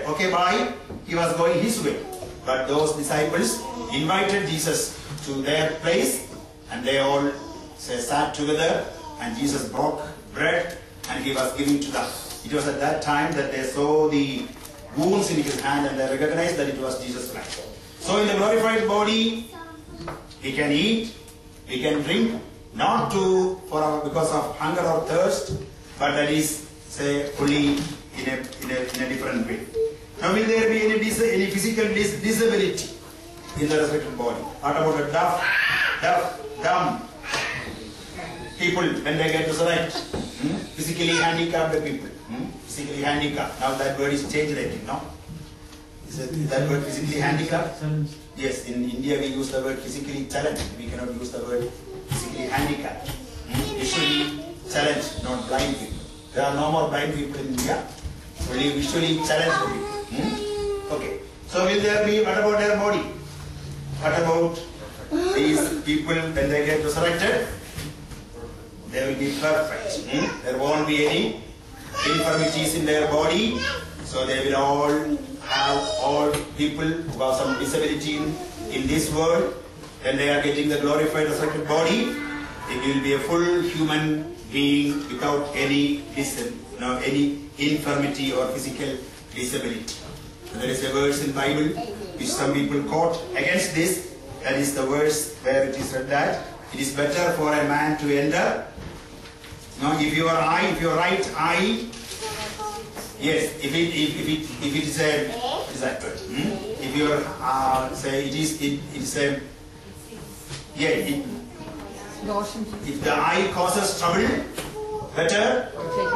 okay, bye. He was going his way. But those disciples invited Jesus to their place, and they all sat together, and Jesus broke bread and he was giving to them. It was at that time that they saw the wounds in his hand and they recognized that it was Jesus Christ. So in the glorified body, we can eat, we can drink, not because of hunger or thirst, but that is, say, only in a different way. Now, will there be any physical disability in the resurrected body? What about the deaf, dumb people when they get resurrected? Physically handicapped people. Physically handicapped. Now that word is changed, I think, no? Is that word physically handicapped? Yes, in India we use the word physically challenged. We cannot use the word physically handicapped. Visually challenged, not blind people. There are no more blind people in India. Only visually challenged people. Okay. So will there be, what about their body? What about these people when they get resurrected? They will be perfect. There won't be any infirmities in their body. So they will all people who have some disability in this world, when they are getting the glorified resurrected body, they will be a full human being without any infirmity or physical disability. So there is a verse in the Bible which some people quote against this. That is the verse where it is said that it is better for a man to enter. Now, if your right eye, yes, if it is a, what is that word? If your say it is a, yeah, if the eye causes trouble, better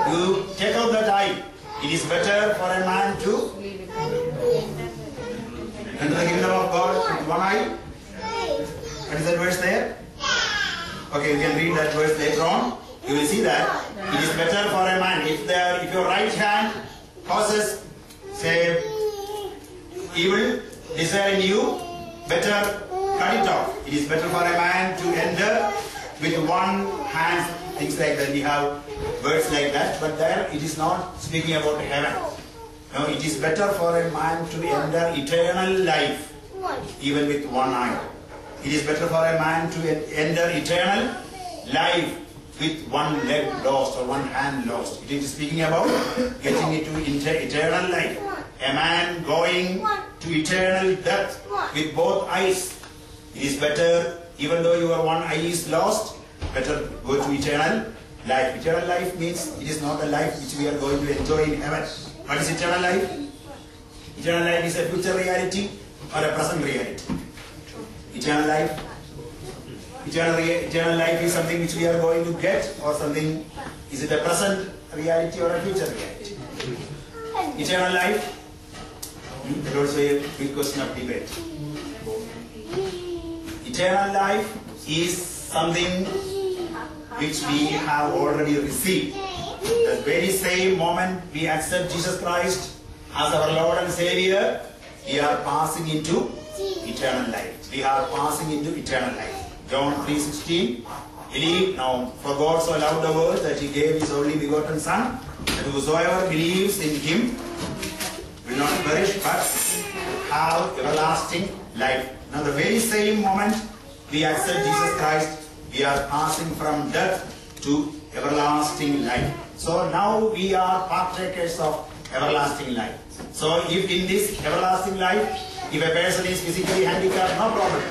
you take out that eye. It is better for a man to enter the kingdom of God with one eye. What is that verse there? Okay, you can read that verse later on. You will see that it is better for a man if your right hand causes, say, evil desire in you, better cut it off. It is better for a man to enter with one hand, things like that. We have words like that, but there it is not speaking about heaven. No, it is better for a man to enter eternal life even with one eye. It is better for a man to enter eternal life with one leg lost or one hand lost. It is speaking about getting into eternal life. A man going to eternal death with both eyes. It is better, even though your one eye is lost, better go to eternal life. Eternal life means it is not a life which we are going to enjoy in heaven. What is eternal life? Eternal life is a future reality or a present reality. Eternal life. Eternal life is something which we are going to get, or something, is it a present reality or a future reality? Eternal life, that also a big question of debate. Eternal life is something which we have already received. The very same moment we accept Jesus Christ as our Lord and Savior, we are passing into eternal life. We are passing into eternal life. John 3:16, believe now, for God so loved the world that He gave His only begotten Son, that whosoever believes in Him will not perish but have everlasting life. Now the very same moment we accept Jesus Christ, we are passing from death to everlasting life. So now we are partakers of everlasting life. So if in this everlasting life, if a person is physically handicapped, no problem.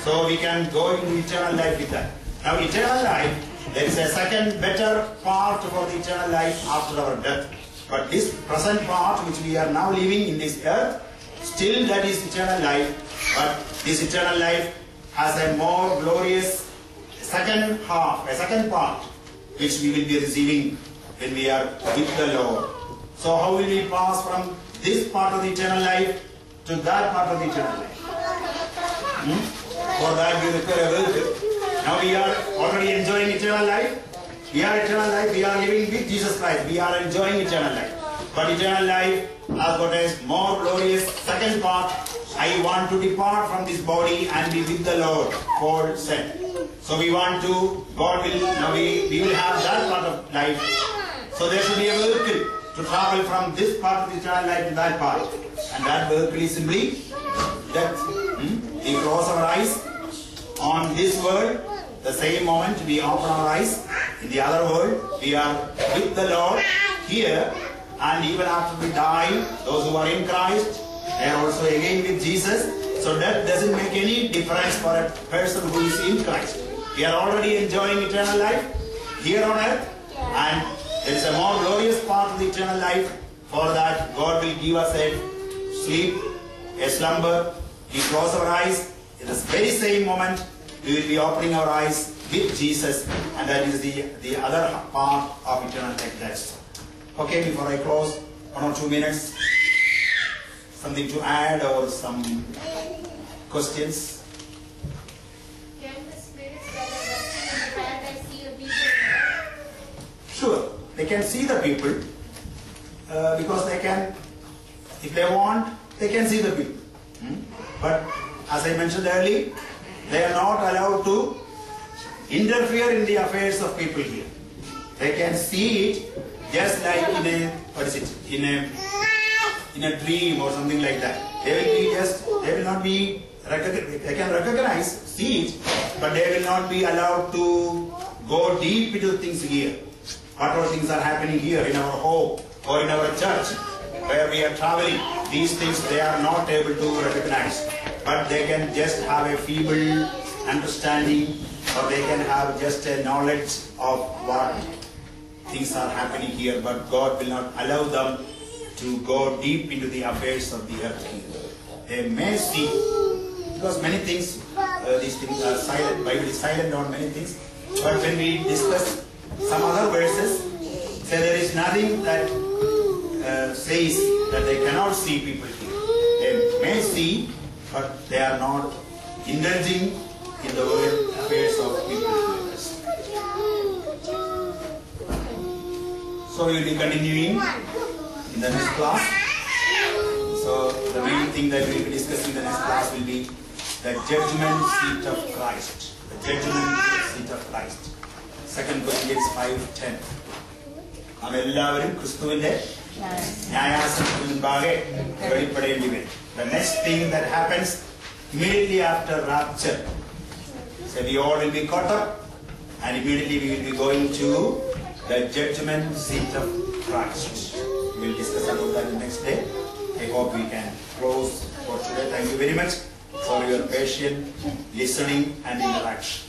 So we can go into eternal life with that. Now eternal life, there is a second better part for the eternal life after our death. But this present part which we are now living in this earth, still that is eternal life. But this eternal life has a more glorious second half, a second part, which we will be receiving when we are with the Lord. So how will we pass from this part of the eternal life to that part of the eternal life? For that we require a will. Now we are already enjoying eternal life. We are eternal life. We are living with Jesus Christ. We are enjoying eternal life. But eternal life has got a more glorious second part. I want to depart from this body and be with the Lord. Paul said. So we want to, God will, now we will have that part of life. So there should be a vehicle to travel from this part of the eternal life to that part. And that work is simply death. We close our eyes on this world. The same moment we open our eyes in the other world, we are with the Lord here. And even after we die, those who are in Christ, they are also again with Jesus. So that doesn't make any difference for a person who is in Christ. We are already enjoying eternal life here on earth, and there is a more glorious part of the eternal life. For that, God will give us a sleep, a slumber. We close our eyes. In this very same moment, we will be opening our eyes with Jesus, and that is the other part of eternal life. That's okay. Before I close, 1 or 2 minutes, something to add or some questions? Can the spirits that are resting in the paradise see the people? Sure, they can see the people because they can, if they want, they can see the people. But as I mentioned earlier, they are not allowed to interfere in the affairs of people here. They can see it just like in a, what is it, in a dream or something like that. They will be just, they will not be, they can recognize, see it, but they will not be allowed to go deep into things here. What all things are happening here in our home or in our church where we are traveling, these things they are not able to recognize. But they can just have a feeble understanding, or they can have just a knowledge of what things are happening here, but God will not allow them to go deep into the affairs of the earth here. They may see, because many things, these things are silent, Bible is silent on many things, but when we discuss some other verses, say there is nothing that says that they cannot see people here. They may see, but they are not indulging in the world affairs of people here. So we will be continuing in the next class. So the main thing that we will be discussing in the next class will be the judgment seat of Christ. The judgment seat of Christ. 2 Corinthians 5:10. നാം എല്ലാവരും ക്രിസ്തുവിന്റെ ന്യായാസനത്തിന് മുൻപാകെ വെളിപ്പെടേണ്ടി വരും. The next thing that happens immediately after rapture, so we all will be caught up, and immediately we will be going to the judgment seat of Christ. We will discuss about that the next day. I hope we can close for today. Thank you very much for your patient listening and interaction.